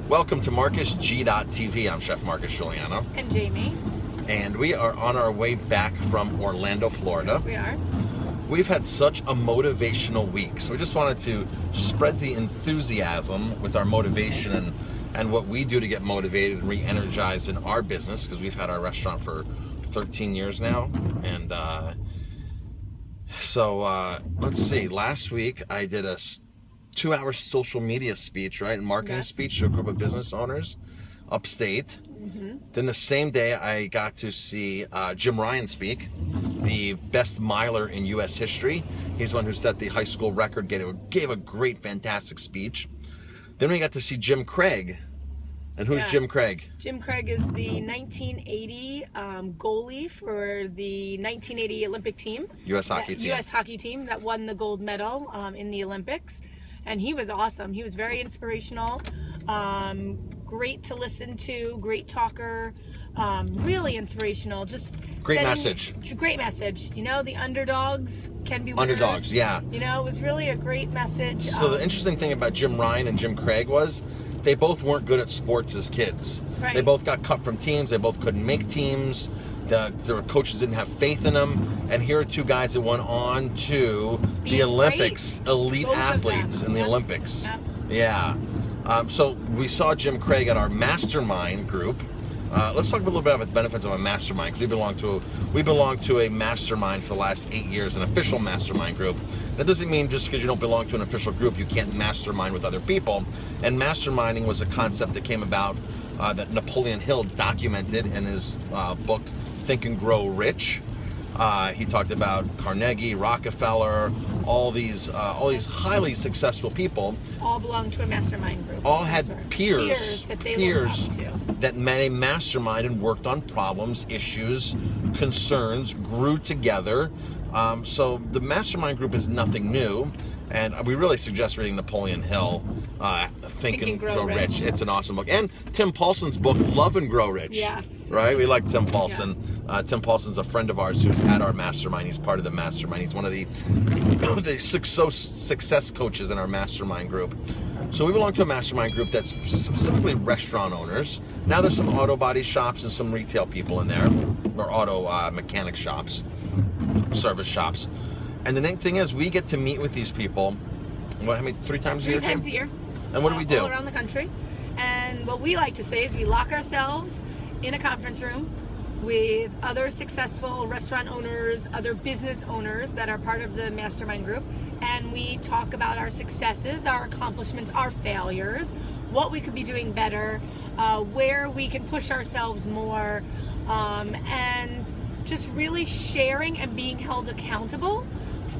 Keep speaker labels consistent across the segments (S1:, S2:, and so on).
S1: Welcome to MarcusG.TV. I'm Chef Marcus Guiliano.
S2: And Jamie.
S1: And we are on our way back from Orlando, Florida.
S2: Yes, we are.
S1: We've had such a motivational week, so we just wanted to spread the enthusiasm with our motivation and what we do to get motivated and re-energized in our business, because we've had our restaurant for 13 years now. And so let's see, last week I did a 2-hour social media speech, right? And marketing speech to a group of business owners upstate. Mm-hmm. Then the same day I got to see Jim Ryan speak, the best miler in U.S. history. He's one who set the high school record, gave a great, fantastic speech. Then we got to see Jim Craig. And who's Jim Craig?
S2: Jim Craig is the 1980 goalie for the 1980 Olympic team.
S1: U.S. hockey team.
S2: U.S. hockey team that won the gold medal in the Olympics. And he was awesome. He was very inspirational, great to listen to, great talker, really inspirational. Just
S1: great message.
S2: Great message. You know, the underdogs can be winners.
S1: Underdogs, yeah.
S2: You know, it was really a great message.
S1: So the interesting thing about Jim Ryan and Jim Craig was they both weren't good at sports as kids. Right. They both got cut from teams. They both couldn't make teams. Their coaches didn't have faith in them. And here are two guys that went on to the Olympics, elite athletes in the Olympics. Yep. Yeah. So we saw Jim Craig at our Mastermind Group. Let's talk a little bit about the benefits of a mastermind, because we belong to a mastermind for the last 8 years, an official mastermind group. That doesn't mean just because you don't belong to an official group you can't mastermind with other people. And masterminding was a concept that came about that Napoleon Hill documented in his book Think and Grow Rich. He talked about Carnegie, Rockefeller, all these highly successful people.
S2: All belong to a mastermind group.
S1: All had peers
S2: that
S1: they mastermind and worked on problems, issues, concerns, grew together. So the mastermind group is nothing new, and we really suggest reading Napoleon Hill, Think and Grow Rich. It's an awesome book. And Tim Paulson's book, Love and Grow Rich.
S2: Yes.
S1: Right? We like Tim Paulson. Yes. Tim Paulson's a friend of ours who's at our mastermind. He's part of the mastermind. He's one of the success coaches in our mastermind group. So we belong to a mastermind group that's specifically restaurant owners. Now there's some auto body shops and some retail people in there, or auto mechanic shops, service shops. And the neat thing is we get to meet with these people, 3 times a year?
S2: 3 times a year.
S1: And what do we do?
S2: All around the country. And what we like to say is we lock ourselves in a conference room with other successful restaurant owners, other business owners that are part of the mastermind group, and we talk about our successes, our accomplishments, our failures, what we could be doing better, where we can push ourselves more, and just really sharing and being held accountable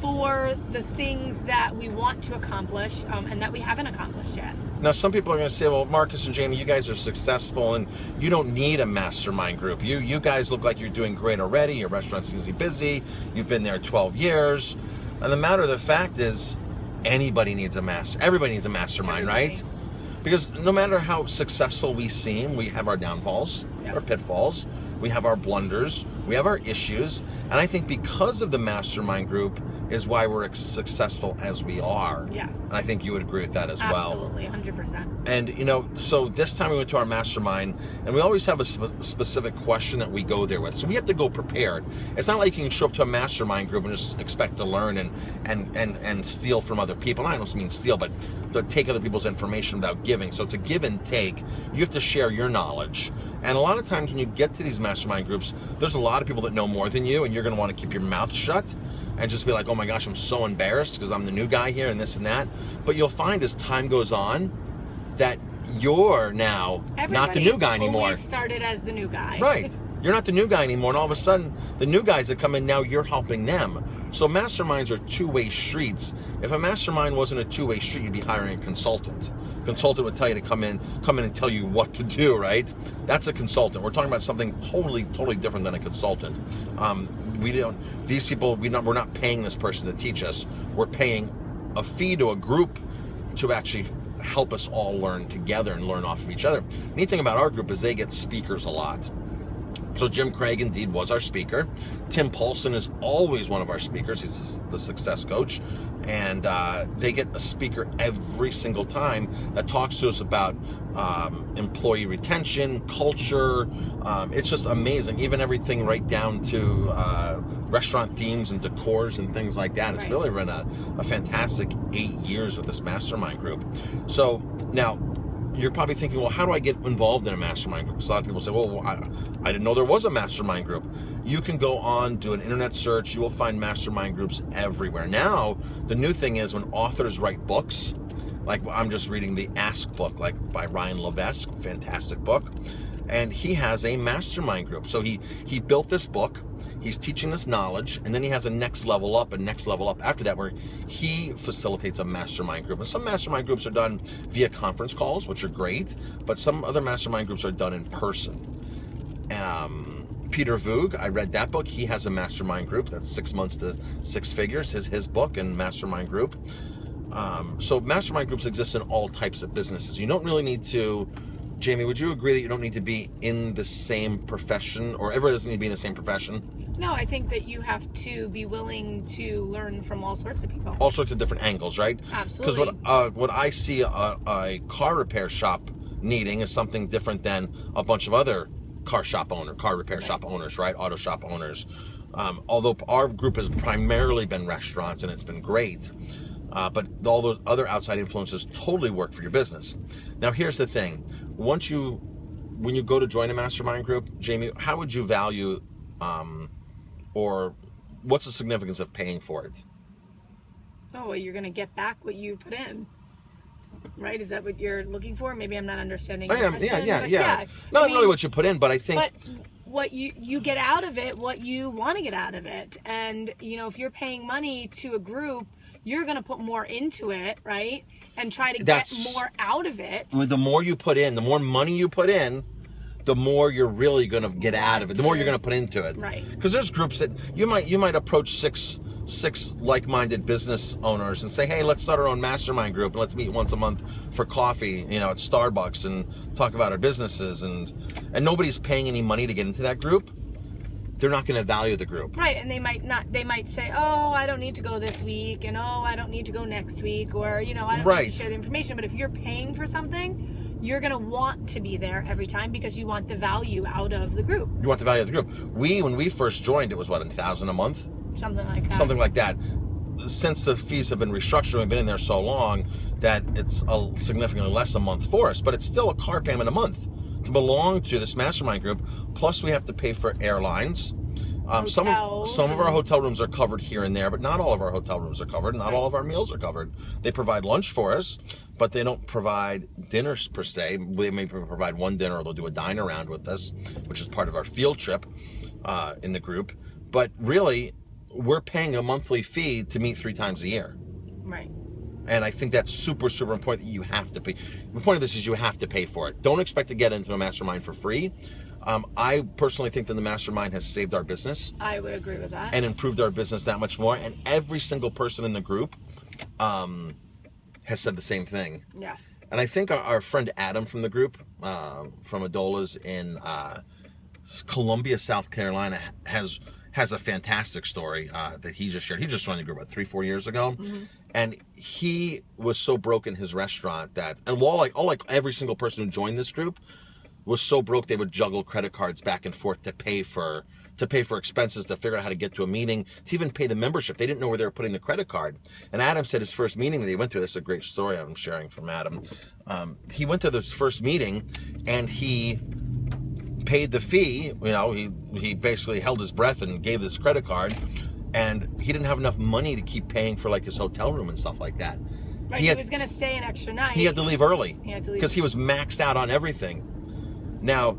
S2: for the things that we want to accomplish and that we haven't accomplished yet.
S1: Now, some people are going to say, well, Marcus and Jamie, you guys are successful and you don't need a mastermind group. You guys look like you're doing great already. Your restaurant seems to be busy. You've been there 12 years. And the matter of the fact is, everybody needs a mastermind, right? Because no matter how successful we seem, we have our downfalls, our pitfalls, we have our blunders, we have our issues. And I think because of the mastermind group is why we're as successful as we are.
S2: Yes.
S1: And I think you would agree with that as well.
S2: Absolutely, 100%.
S1: And, so this time we went to our mastermind, and we always have a specific question that we go there with. So we have to go prepared. It's not like you can show up to a mastermind group and just expect to learn and steal from other people. I don't mean steal, but to take other people's information without giving. So it's a give and take. You have to share your knowledge. And a lot of times when you get to these mastermind groups, there's a lot of people that know more than you, and you're going to want to keep your mouth shut and just be like, oh my gosh, I'm so embarrassed because I'm the new guy here and this and that. But you'll find as time goes on that you're now not the new guy anymore.
S2: Always started as the new guy.
S1: Right. You're not the new guy anymore, and all of a sudden, the new guys that come in now, you're helping them. So masterminds are two-way streets. If a mastermind wasn't a two-way street, you'd be hiring a consultant. Consultant would tell you to come in and tell you what to do, right? That's a consultant. We're talking about something totally different than a consultant. We're not paying this person to teach us. We're paying a fee to a group to actually help us all learn together and learn off of each other. The neat thing about our group is they get speakers a lot. So Jim Craig indeed was our speaker. Tim Paulson is always one of our speakers. He's the success coach. And they get a speaker every single time that talks to us about employee retention, culture. It's just amazing. Even everything right down to restaurant themes and decors and things like that. It's really been a fantastic 8 years with this mastermind group. So now, you're probably thinking, well, how do I get involved in a mastermind group? Because a lot of people say, well, I didn't know there was a mastermind group. You can go on, do an internet search. You will find mastermind groups everywhere. Now, the new thing is when authors write books, like I'm just reading the Ask book, like by Ryan Levesque, fantastic book. And he has a mastermind group. So he built this book. He's teaching this knowledge, and then he has a next level up and next level up after that, where he facilitates a mastermind group. And some mastermind groups are done via conference calls, which are great, but some other mastermind groups are done in person. Peter Voog, I read that book. He has a mastermind group that's 6 months to 6 figures, his book and mastermind group. So mastermind groups exist in all types of businesses. You don't really need to, Jamie, would you agree that you don't need to be in the same profession, or everybody doesn't need to be in the same profession?
S2: No, I think that you have to be willing to learn from all sorts of people.
S1: All sorts of different angles, right?
S2: Absolutely.
S1: Because what I see a car repair shop needing is something different than a bunch of other car repair shop owners, right? Auto shop owners. Although our group has primarily been restaurants and it's been great, but all those other outside influences totally work for your business. Now, here's the thing. When you go to join a mastermind group, Jamie, how would you value or what's the significance of paying for it?
S2: Oh, well, you're going to get back what you put in, right? Is that what you're looking for? Maybe I'm not understanding.
S1: I am. Yeah. Not really what you put in, but I think.
S2: But what you get out of it, what you want to get out of it, and if you're paying money to a group, you're going to put more into it, right? And try to get more out of it. The
S1: more you put in, the more money you put in, the more you're really going to get out of it, the more you're going to put into it.
S2: Right. Because
S1: there's groups that you might approach six like-minded business owners and say, hey, let's start our own mastermind group and let's meet once a month for coffee, at Starbucks and talk about our businesses, and nobody's paying any money to get into that group. They're not going to value the group.
S2: Right, and they might say, oh, I don't need to go this week, and oh, I don't need to go next week, or, I don't need to share the information. But if you're paying for something, you're going to want to be there every time because you want the value out of the group. You want the value of the group. When we first joined, it was what, $1,000 a month? Something like that.
S1: Something like that. Since the fees have been restructured, we've been in there so long that it's significantly less a month for us, but it's still a car payment a month to belong to this mastermind group. Plus, we have to pay for airlines. Some of our hotel rooms are covered here and there, but not all of our hotel rooms are covered. Not all of our meals are covered. They provide lunch for us, but they don't provide dinners per se. They may provide one dinner, or they'll do a dine around with us, which is part of our field trip in the group. But really, we're paying a monthly fee to meet 3 times a year.
S2: Right.
S1: And I think that's super, super important that you have to pay. The point of this is you have to pay for it. Don't expect to get into a mastermind for free. I personally think that the mastermind has saved our business.
S2: I would agree with that.
S1: And improved our business that much more. And every single person in the group has said the same thing.
S2: Yes.
S1: And I think our friend Adam from the group, from Adola's in Columbia, South Carolina, has a fantastic story that he just shared. He just joined the group about 3-4 years ago. Mm-hmm. And he was so broke in his restaurant that, and all every single person who joined this group was so broke they would juggle credit cards back and forth to pay for expenses, to figure out how to get to a meeting, to even pay the membership. They didn't know where they were putting the credit card. And Adam said his first meeting that he went to, this is a great story I'm sharing from Adam. He went to this first meeting and he paid the fee. He basically held his breath and gave this credit card, and he didn't have enough money to keep paying for his hotel room and stuff like that.
S2: Right, he was going to stay an extra night.
S1: He had to leave early because he was maxed out on everything. Now,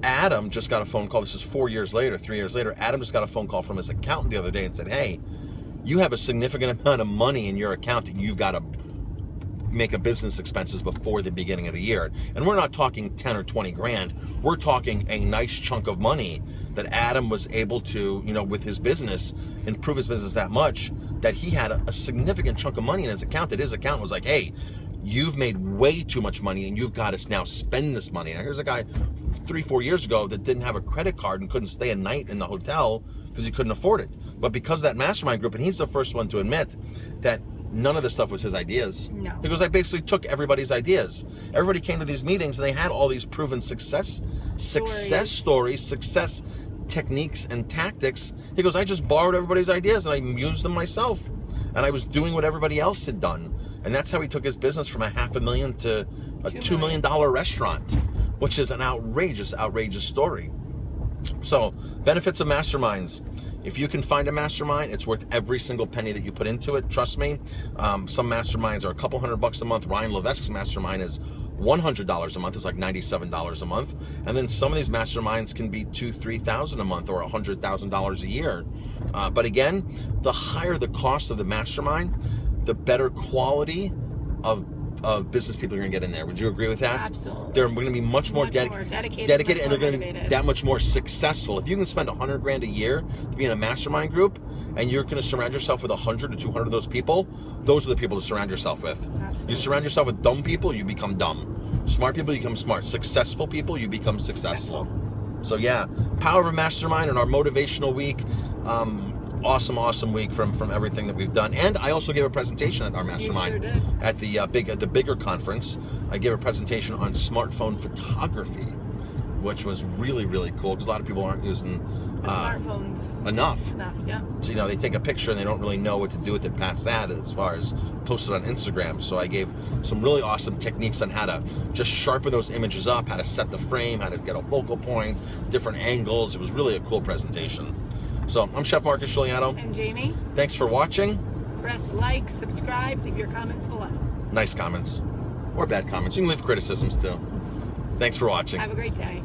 S1: Adam just got a phone call. This is 3 years later. Adam just got a phone call from his accountant the other day and said, hey, you have a significant amount of money in your account that you've got to make a business expenses before the beginning of the year. And we're not talking 10 or 20 grand. We're talking a nice chunk of money that Adam was able to, with his business, improve his business that much that he had a significant chunk of money in his account, that his account was like, hey, you've made way too much money and you've got to now spend this money. Now, here's a guy 3-4 years ago that didn't have a credit card and couldn't stay a night in the hotel because he couldn't afford it. But because of that mastermind group, and he's the first one to admit that none of this stuff was his ideas.
S2: No.
S1: Because I basically took everybody's ideas. Everybody came to these meetings and they had all these proven success stories, success techniques and tactics. He goes, I just borrowed everybody's ideas and I used them myself. And I was doing what everybody else had done. And that's how he took his business from $500,000 to a $2 million restaurant, which is an outrageous story. So, benefits of masterminds. If you can find a mastermind, it's worth every single penny that you put into it. Trust me. Some masterminds are a couple $100 a month. Ryan Levesque's mastermind is $100 a month. It's like $97 a month. And then some of these masterminds can be $2,000-3,000 a month or $100,000 a year. But again, the higher the cost of the mastermind, the better quality of business people you're going to get in there. Would you agree with that?
S2: Absolutely.
S1: They're going to be much more dedicated, and they're going to be that much more successful. If you can spend $100,000 a year to be in a mastermind group, and you're going to surround yourself with 100 to 200 of those people, those are the people to surround yourself with.
S2: Absolutely.
S1: You surround yourself with dumb people, you become dumb. Smart people, you become smart. Successful people, you become successful. So yeah, power of a mastermind in our motivational week. Awesome week from everything that we've done. And I also gave a presentation at our mastermind.
S2: You sure did.
S1: At the bigger conference. I gave a presentation on smartphone photography, which was really cool because a lot of people aren't using
S2: smartphones
S1: enough.
S2: Yeah.
S1: So they take a picture and they don't really know what to do with it past that as far as post it on Instagram. So I gave some really awesome techniques on how to just sharpen those images up, how to set the frame, how to get a focal point, different angles. It was really a cool presentation. So I'm Chef Marcus Guiliano.
S2: And Jamie.
S1: Thanks for watching.
S2: Press like, subscribe, leave your comments below.
S1: Nice comments. Or bad comments. You can leave criticisms too. Thanks for watching.
S2: Have a great day.